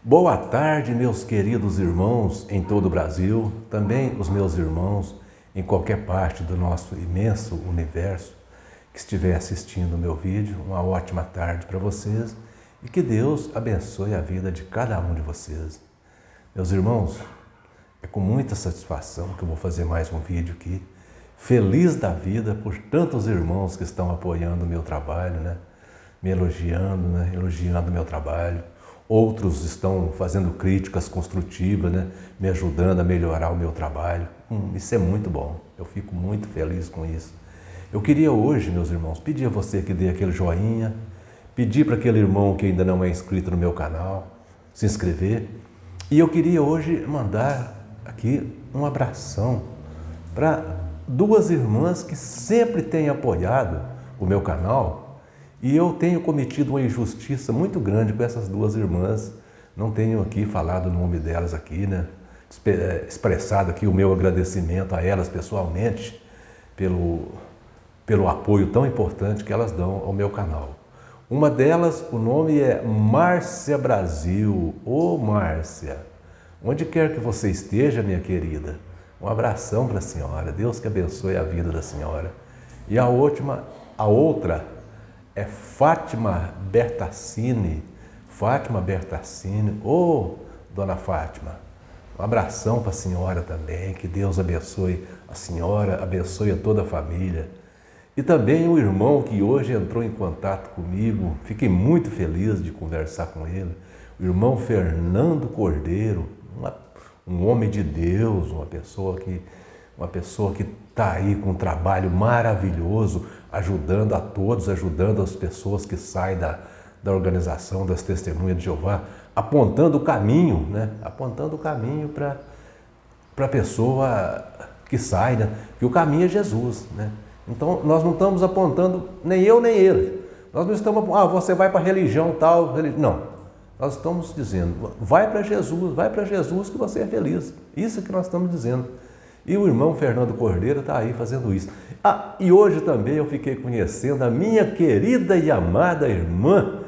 Boa tarde, meus queridos irmãos em todo o Brasil, também os meus irmãos em qualquer parte do nosso imenso universo que estiver assistindo o meu vídeo. Uma ótima tarde para vocês e que Deus abençoe a vida de cada um de vocês. Meus irmãos, é com muita satisfação que eu vou fazer mais um vídeo aqui, feliz da vida por tantos irmãos que estão apoiando o meu trabalho, me elogiando, elogiando o meu trabalho. Outros estão fazendo críticas construtivas, me ajudando a melhorar o meu trabalho. Isso é muito bom, eu fico muito feliz com isso. Eu queria hoje, meus irmãos, pedir a você que dê aquele joinha, pedir para aquele irmão que ainda não é inscrito no meu canal, se inscrever. E eu queria hoje mandar aqui um abração para duas irmãs que sempre têm apoiado o meu canal. E eu tenho cometido uma injustiça muito grande com essas duas irmãs. Não tenho aqui falado o nome delas aqui, expressado aqui o meu agradecimento a elas pessoalmente pelo apoio tão importante que elas dão ao meu canal. Uma delas, o nome é Márcia Brasil. Ô Márcia, onde quer que você esteja, minha querida, um abração para a senhora. Deus que abençoe a vida da senhora. E a outra é Fátima Bertassini. Fátima Bertassini. Ô, dona Fátima, um abração para a senhora também. Que Deus abençoe a senhora, abençoe a toda a família. E também o irmão que hoje entrou em contato comigo. Fiquei muito feliz de conversar com ele. O irmão Fernando Cordeiro, um homem de Deus, uma pessoa que está aí com um trabalho maravilhoso, ajudando a todos, ajudando as pessoas que saem da organização das Testemunhas de Jeová, apontando o caminho, apontando o caminho para a pessoa que sai, que o caminho é Jesus, Então, nós não estamos apontando, nem eu nem ele. Nós não estamos, você vai para a religião tal, não. Nós estamos dizendo, vai para Jesus que você é feliz. Isso que nós estamos dizendo. E o irmão Fernando Cordeiro está aí fazendo isso. E hoje também eu fiquei conhecendo a minha querida e amada irmã,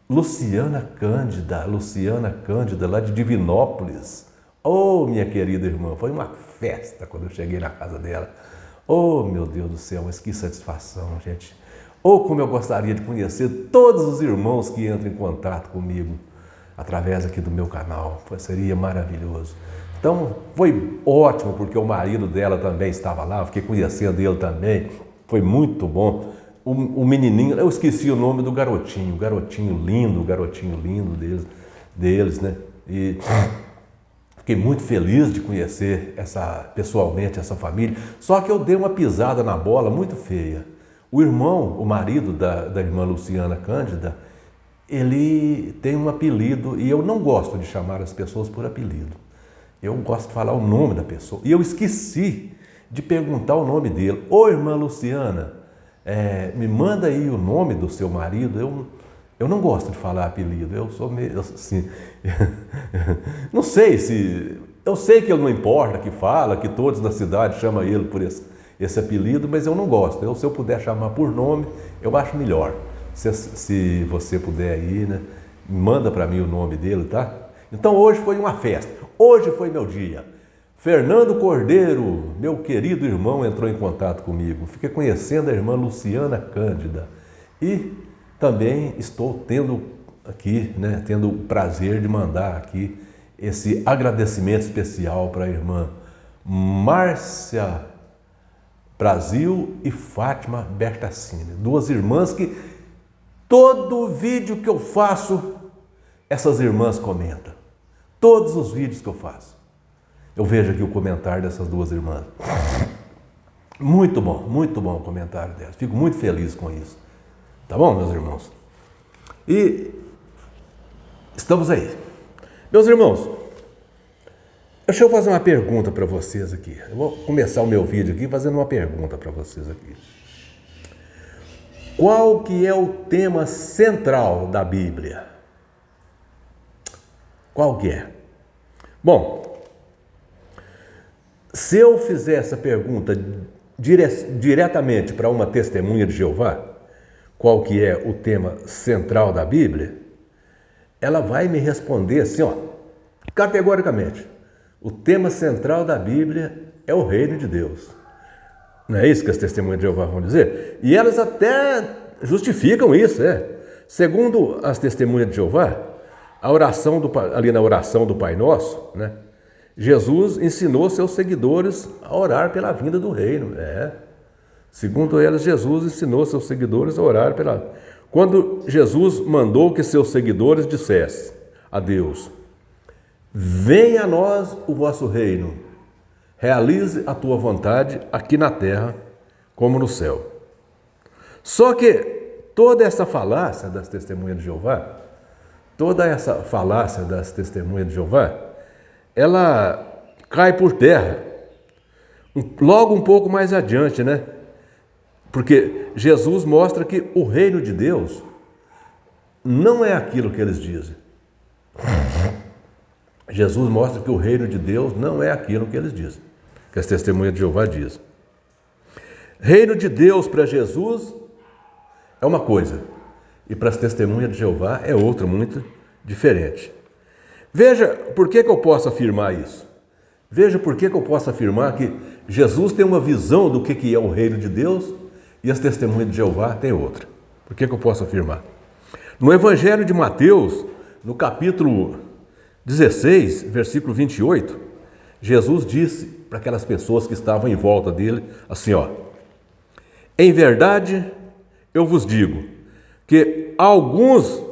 Luciana Cândida, lá de Divinópolis. Minha querida irmã, foi uma festa quando eu cheguei na casa dela. Meu Deus do céu, mas que satisfação, gente. Como eu gostaria de conhecer todos os irmãos que entram em contato comigo através aqui do meu canal. Seria maravilhoso. Então, foi ótimo, porque o marido dela também estava lá, eu fiquei conhecendo ele também, foi muito bom. O menininho, eu esqueci o nome do garotinho lindo deles, E fiquei muito feliz de conhecer pessoalmente essa família, só que eu dei uma pisada na bola muito feia. O irmão, o marido da irmã Luciana Cândida, ele tem um apelido, e eu não gosto de chamar as pessoas por apelido. Eu gosto de falar o nome da pessoa. E eu esqueci de perguntar o nome dele. Irmã Luciana, me manda aí o nome do seu marido. Eu não gosto de falar apelido. Eu sou meio assim. Não sei se... Eu sei que ele não importa, que fala, que todos na cidade chamam ele por esse apelido, mas eu não gosto. Se eu puder chamar por nome, eu acho melhor. Se você puder aí, manda para mim o nome dele, tá? Então hoje foi uma festa. Hoje foi meu dia. Fernando Cordeiro, meu querido irmão, entrou em contato comigo. Fiquei conhecendo a irmã Luciana Cândida. E também estou tendo aqui, tendo o prazer de mandar aqui esse agradecimento especial para a irmã Márcia Brasil e Fátima Bertassini. Duas irmãs que todo vídeo que eu faço, essas irmãs comentam. Todos os vídeos que eu faço. Eu vejo aqui o comentário dessas duas irmãs. Muito bom o comentário delas. Fico muito feliz com isso. Tá bom, meus irmãos? E estamos aí. Meus irmãos, deixa eu fazer uma pergunta para vocês aqui. Eu vou começar o meu vídeo aqui fazendo uma pergunta para vocês aqui. Qual que é o tema central da Bíblia? Qual que é? Bom, se eu fizer essa pergunta diretamente para uma testemunha de Jeová, qual que é o tema central da Bíblia, ela vai me responder assim, ó, categoricamente. O tema central da Bíblia é o reino de Deus. Não é isso que as testemunhas de Jeová vão dizer? E elas até justificam isso, Segundo as testemunhas de Jeová, ali na oração do Pai Nosso, né? Jesus ensinou seus seguidores a orar pela vinda do reino. Segundo elas, Jesus ensinou seus seguidores a orar pela... Quando Jesus mandou que seus seguidores dissessem a Deus: venha a nós o vosso reino, realize a tua vontade aqui na terra como no céu. Só que toda essa falácia das testemunhas de Jeová, ela cai por terra logo um pouco mais adiante, né? Porque Jesus mostra que o reino de Deus não é aquilo que eles dizem. Jesus mostra que o reino de Deus não é aquilo que eles dizem, que as testemunhas de Jeová dizem. Reino de Deus para Jesus é uma coisa, e para as testemunhas de Jeová é outra muito diferente. Veja por que eu posso afirmar isso. Veja por que eu posso afirmar que Jesus tem uma visão do que é o reino de Deus e as testemunhas de Jeová têm outra. Por que eu posso afirmar? No Evangelho de Mateus, no capítulo 16, versículo 28, Jesus disse para aquelas pessoas que estavam em volta dele, assim, ó: em verdade, eu vos digo que alguns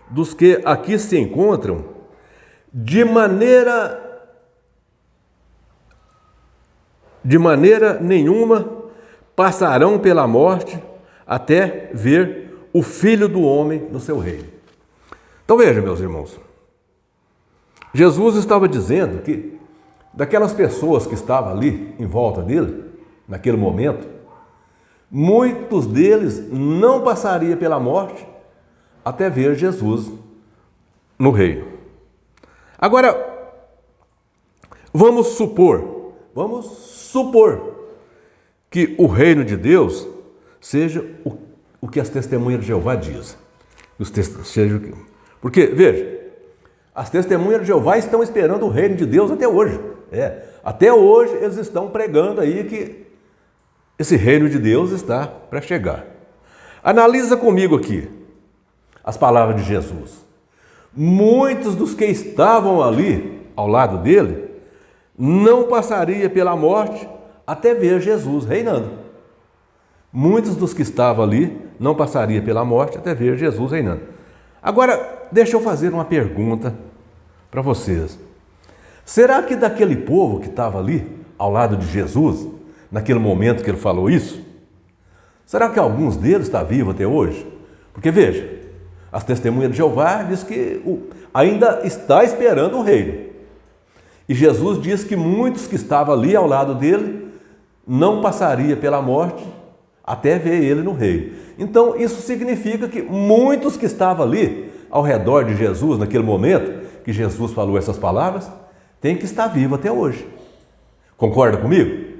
dos que aqui se encontram, de maneira nenhuma passarão pela morte até ver o Filho do Homem no seu reino. Então veja, meus irmãos, Jesus estava dizendo que daquelas pessoas que estavam ali em volta dele, naquele momento, muitos deles não passariam pela morte até ver Jesus no reino. Agora, vamos supor que o reino de Deus seja o que as testemunhas de Jeová dizem. Porque, veja, as testemunhas de Jeová estão esperando o reino de Deus até hoje. Até hoje eles estão pregando aí que esse reino de Deus está para chegar. Analisa comigo aqui as palavras de Jesus. Muitos dos que estavam ali ao lado dele não passariam pela morte até ver Jesus reinando. Muitos dos que estavam ali não passariam pela morte até ver Jesus reinando. Agora, deixa eu fazer uma pergunta para vocês. Será que daquele povo que estava ali ao lado de Jesus, naquele momento que ele falou isso, será que alguns deles estão vivos até hoje? Porque veja, as testemunhas de Jeová diz que ainda está esperando o reino. E Jesus diz que muitos que estavam ali ao lado dele não passariam pela morte até ver ele no reino. Então isso significa que muitos que estavam ali ao redor de Jesus naquele momento que Jesus falou essas palavras, têm que estar vivos até hoje. Concorda comigo?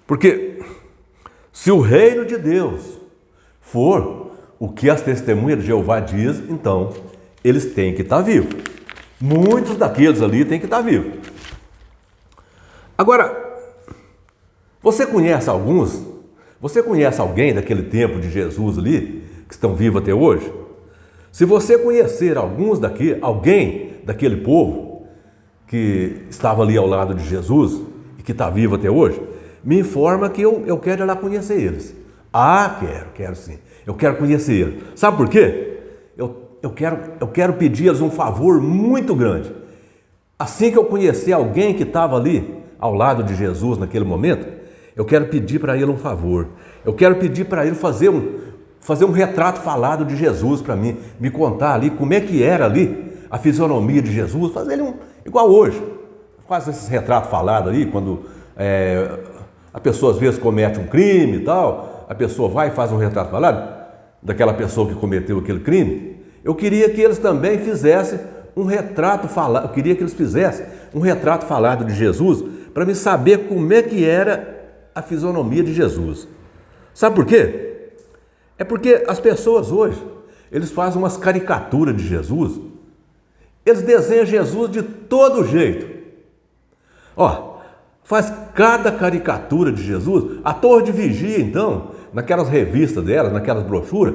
Porque se o reino de Deus for o que as testemunhas de Jeová dizem, então eles têm que estar vivos. Muitos daqueles ali têm que estar vivos. Agora, você conhece alguns? Você conhece alguém daquele tempo de Jesus ali, que estão vivos até hoje? Se você conhecer alguém daquele povo que estava ali ao lado de Jesus e que está vivo até hoje, me informa que eu quero ir lá conhecer eles. Quero sim. Eu quero conhecer eles. Sabe por quê? Eu quero pedir a eles um favor muito grande. Assim que eu conhecer alguém que estava ali ao lado de Jesus naquele momento, eu quero pedir para ele um favor. Eu quero pedir para ele fazer um retrato falado de Jesus para mim, me contar ali como é que era ali a fisionomia de Jesus, fazer ele igual hoje. Faz esse retrato falado ali, quando a pessoa às vezes comete um crime e tal, a pessoa vai e faz um retrato falado daquela pessoa que cometeu aquele crime. Eu queria que eles também fizessem um retrato falado, eu queria que eles fizessem um retrato falado de Jesus para me saber como é que era a fisionomia de Jesus. Sabe por quê? É porque as pessoas hoje eles fazem umas caricaturas de Jesus. Eles desenham Jesus de todo jeito. Ó, faz cada caricatura de Jesus. A Torre de Vigia, então, naquelas revistas delas, naquelas brochuras,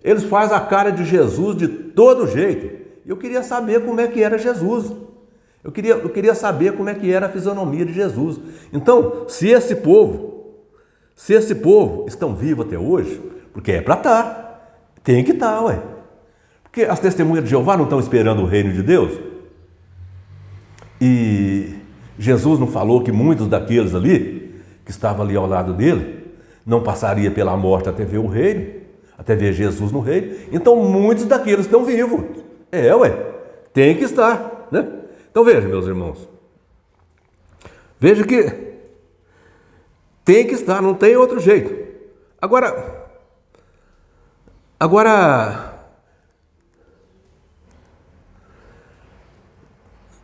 eles fazem a cara de Jesus de todo jeito. E eu queria saber como é que era Jesus. Eu queria saber como é que era a fisionomia de Jesus. Então, se esse povo estão vivos até hoje, porque é para estar, tem que estar, ué. Porque as testemunhas de Jeová não estão esperando o reino de Deus? E Jesus não falou que muitos daqueles ali, que estavam ali ao lado dele, não passaria pela morte até ver o reino, até ver Jesus no reino? Então, muitos daqueles estão vivos. Tem que estar, né? Então veja, meus irmãos, veja que tem que estar, não tem outro jeito. Agora,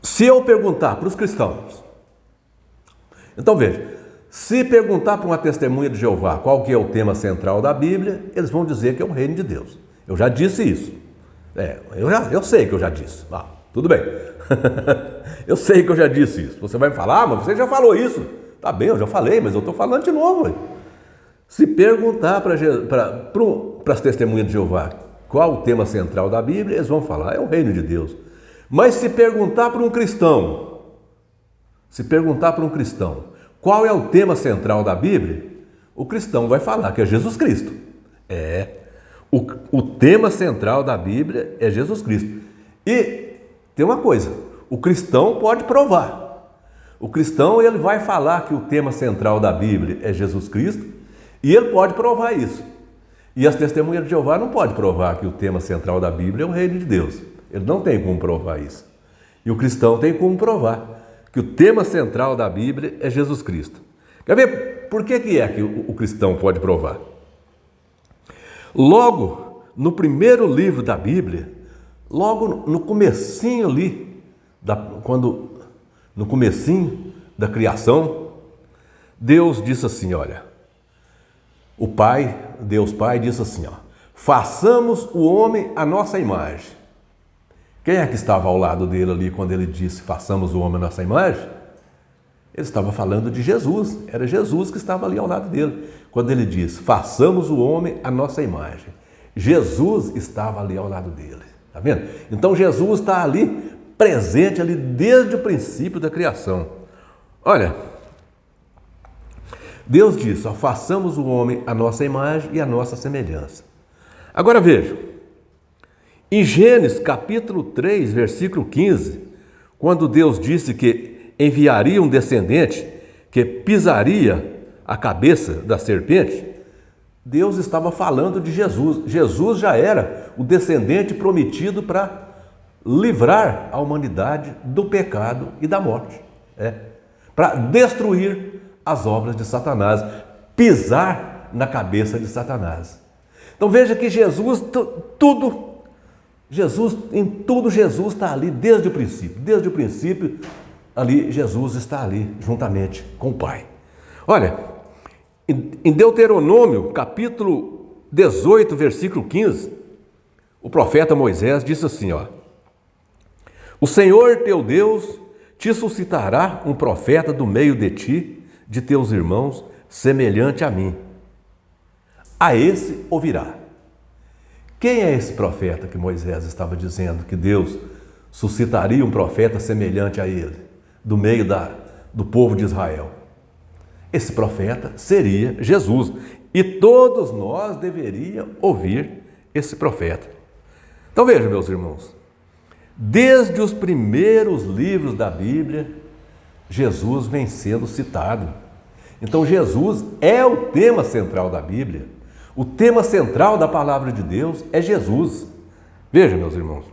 se eu perguntar para os cristãos, então veja, se perguntar para uma testemunha de Jeová qual que é o tema central da Bíblia, eles vão dizer que é o reino de Deus. Eu já disse isso. Eu sei que eu já disse. Tudo bem. Eu sei que eu já disse isso. Você vai me falar, mas você já falou isso. Tá bem, eu já falei, mas eu estou falando de novo. Ué. Se perguntar para as testemunhas de Jeová qual o tema central da Bíblia, eles vão falar, é o reino de Deus. Mas se perguntar para um cristão, qual é o tema central da Bíblia, o cristão vai falar que é Jesus Cristo. O tema central da Bíblia é Jesus Cristo. E tem uma coisa, o cristão pode provar. O cristão ele vai falar que o tema central da Bíblia é Jesus Cristo e ele pode provar isso. E as testemunhas de Jeová não podem provar que o tema central da Bíblia é o reino de Deus. Ele não tem como provar isso. E o cristão tem como provar que o tema central da Bíblia é Jesus Cristo. Quer ver por que o cristão pode provar? Logo no primeiro livro da Bíblia, logo no comecinho ali, no comecinho da criação, Deus disse assim, olha, Deus Pai disse assim, façamos o homem à nossa imagem. Quem é que estava ao lado dele ali quando ele disse, façamos o homem à nossa imagem? Ele estava falando de Jesus, era Jesus que estava ali ao lado dele. Quando ele disse, façamos o homem à nossa imagem. Jesus estava ali ao lado dele, tá vendo? Então Jesus está ali, presente ali desde o princípio da criação. Olha, Deus disse, façamos o homem à nossa imagem e à nossa semelhança. Agora veja, em Gênesis capítulo 3, versículo 15, quando Deus disse que enviaria um descendente que pisaria a cabeça da serpente, Deus estava falando de Jesus. Jesus já era o descendente prometido para livrar a humanidade do pecado e da morte. Para destruir as obras de Satanás, pisar na cabeça de Satanás. Então veja que Jesus está ali desde o princípio. Desde o princípio, ali Jesus está ali juntamente com o Pai. Olha, em Deuteronômio, capítulo 18, versículo 15, o profeta Moisés disse assim, o Senhor teu Deus te suscitará um profeta do meio de ti, de teus irmãos, semelhante a mim. A esse ouvirá. Quem é esse profeta que Moisés estava dizendo que Deus suscitaria um profeta semelhante a ele, do meio do povo de Israel? Esse profeta seria Jesus. E todos nós deveríamos ouvir esse profeta. Então veja, meus irmãos, desde os primeiros livros da Bíblia, Jesus vem sendo citado. Então Jesus é o tema central da Bíblia. O tema central da palavra de Deus é Jesus. Veja, meus irmãos.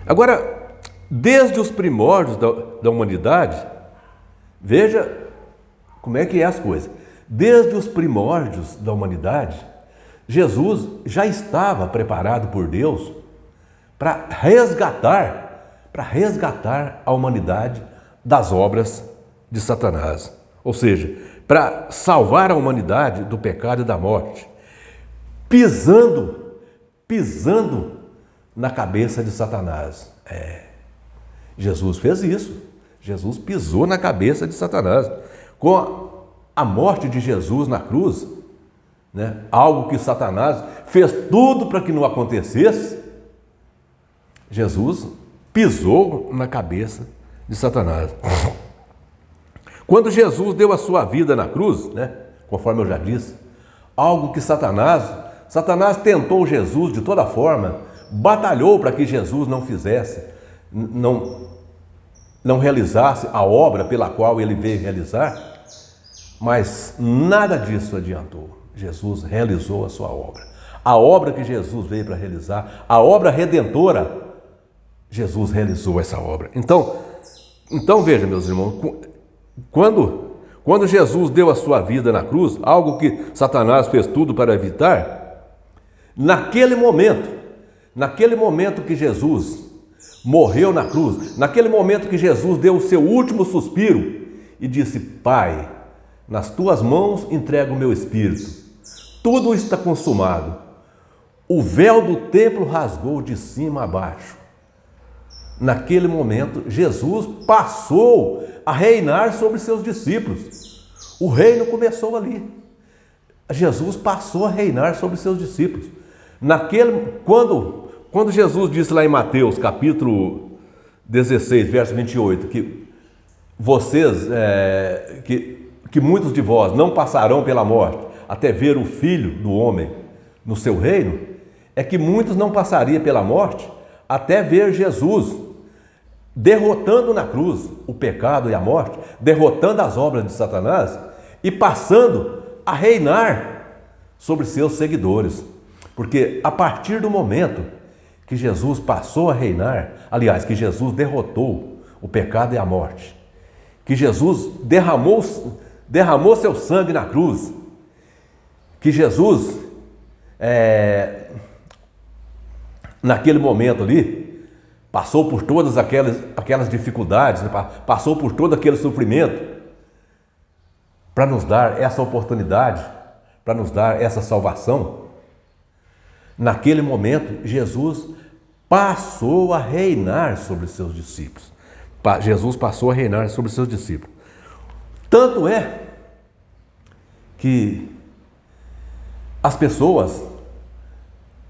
Agora, desde os primórdios da humanidade, veja como é que é as coisas. Desde os primórdios da humanidade, Jesus já estava preparado por Deus para resgatar a humanidade das obras de Satanás. Ou seja, para salvar a humanidade do pecado e da morte. pisando na cabeça de Satanás. Jesus fez isso. Jesus pisou na cabeça de Satanás. Com a morte de Jesus na cruz, né, algo que Satanás fez tudo para que não acontecesse, Jesus pisou na cabeça de Satanás. Quando Jesus deu a sua vida na cruz, né, conforme eu já disse, algo que Satanás tentou Jesus de toda forma, batalhou para que Jesus não fizesse, não realizasse a obra pela qual ele veio realizar, mas nada disso adiantou. Jesus realizou a sua obra. A obra que Jesus veio para realizar, a obra redentora, Jesus realizou essa obra. Então veja, meus irmãos, quando Jesus deu a sua vida na cruz, algo que Satanás fez tudo para evitar, naquele momento que Jesus morreu na cruz, naquele momento que Jesus deu o seu último suspiro e disse: Pai, nas tuas mãos entrego o meu espírito, tudo está consumado. O véu do templo rasgou de cima a baixo. Naquele momento, Jesus passou a reinar sobre seus discípulos. O reino começou ali. Jesus passou a reinar sobre seus discípulos. Quando Jesus disse lá em Mateus, capítulo 16, verso 28, que que muitos de vós não passarão pela morte até ver o Filho do Homem no seu reino, é que muitos não passariam pela morte até ver Jesus derrotando na cruz o pecado e a morte, derrotando as obras de Satanás e passando a reinar sobre seus seguidores. Porque a partir do momento que Jesus passou a reinar, aliás, que Jesus derrotou o pecado e a morte, que Jesus derramou seu sangue na cruz, que Jesus, naquele momento ali, passou por todas aquelas dificuldades, passou por todo aquele sofrimento, para nos dar essa oportunidade, para nos dar essa salvação. Naquele momento, Jesus passou a reinar sobre seus discípulos. Jesus passou a reinar sobre seus discípulos. Tanto é que as pessoas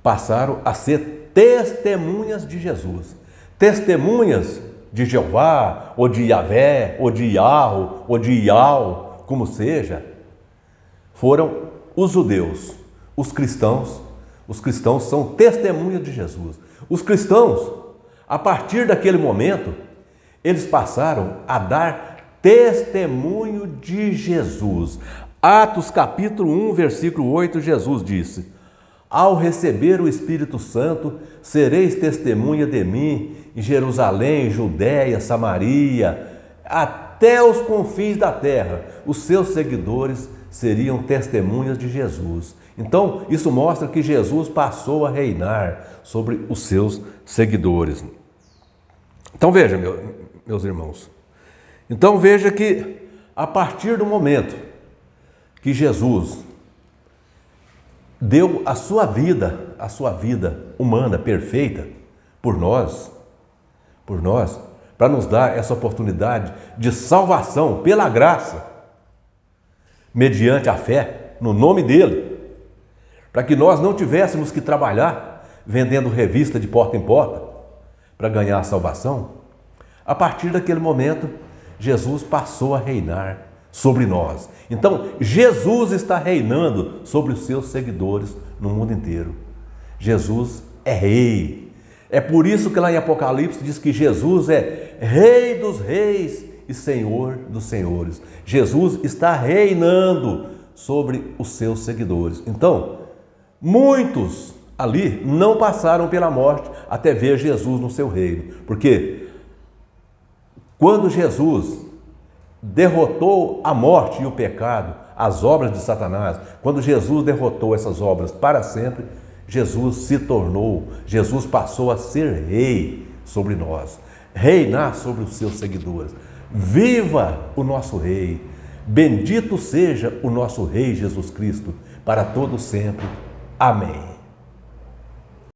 passaram a ser testemunhas de Jesus. Testemunhas de Jeová, ou de Yahvé, ou de Yahô, ou de Iau, como seja, foram os judeus, os cristãos. Os cristãos são testemunhas de Jesus. Os cristãos, a partir daquele momento, eles passaram a dar testemunho de Jesus. Atos capítulo 1, versículo 8, Jesus disse: Ao receber o Espírito Santo, sereis testemunha de mim em Jerusalém, Judéia, Samaria, até os confins da terra. Os seus seguidores seriam testemunhas de Jesus. Então, isso mostra que Jesus passou a reinar sobre os seus seguidores. Então, veja, meus irmãos. Então, veja que a partir do momento que Jesus deu a sua vida humana perfeita por nós, para nos dar essa oportunidade de salvação pela graça, mediante a fé no nome dele, para que nós não tivéssemos que trabalhar vendendo revista de porta em porta para ganhar a salvação. A partir daquele momento, Jesus passou a reinar sobre nós. Então, Jesus está reinando sobre os seus seguidores no mundo inteiro. Jesus é rei. É por isso que lá em Apocalipse diz que Jesus é Rei dos reis e Senhor dos senhores. Jesus está reinando sobre os seus seguidores. Então, muitos ali não passaram pela morte até ver Jesus no seu reino. Porque quando Jesus derrotou a morte e o pecado, as obras de Satanás, quando Jesus derrotou essas obras para sempre, Jesus passou a ser rei sobre nós, reinar sobre os seus seguidores. Viva o nosso rei! Bendito seja o nosso Rei Jesus Cristo, para todo sempre. Amém.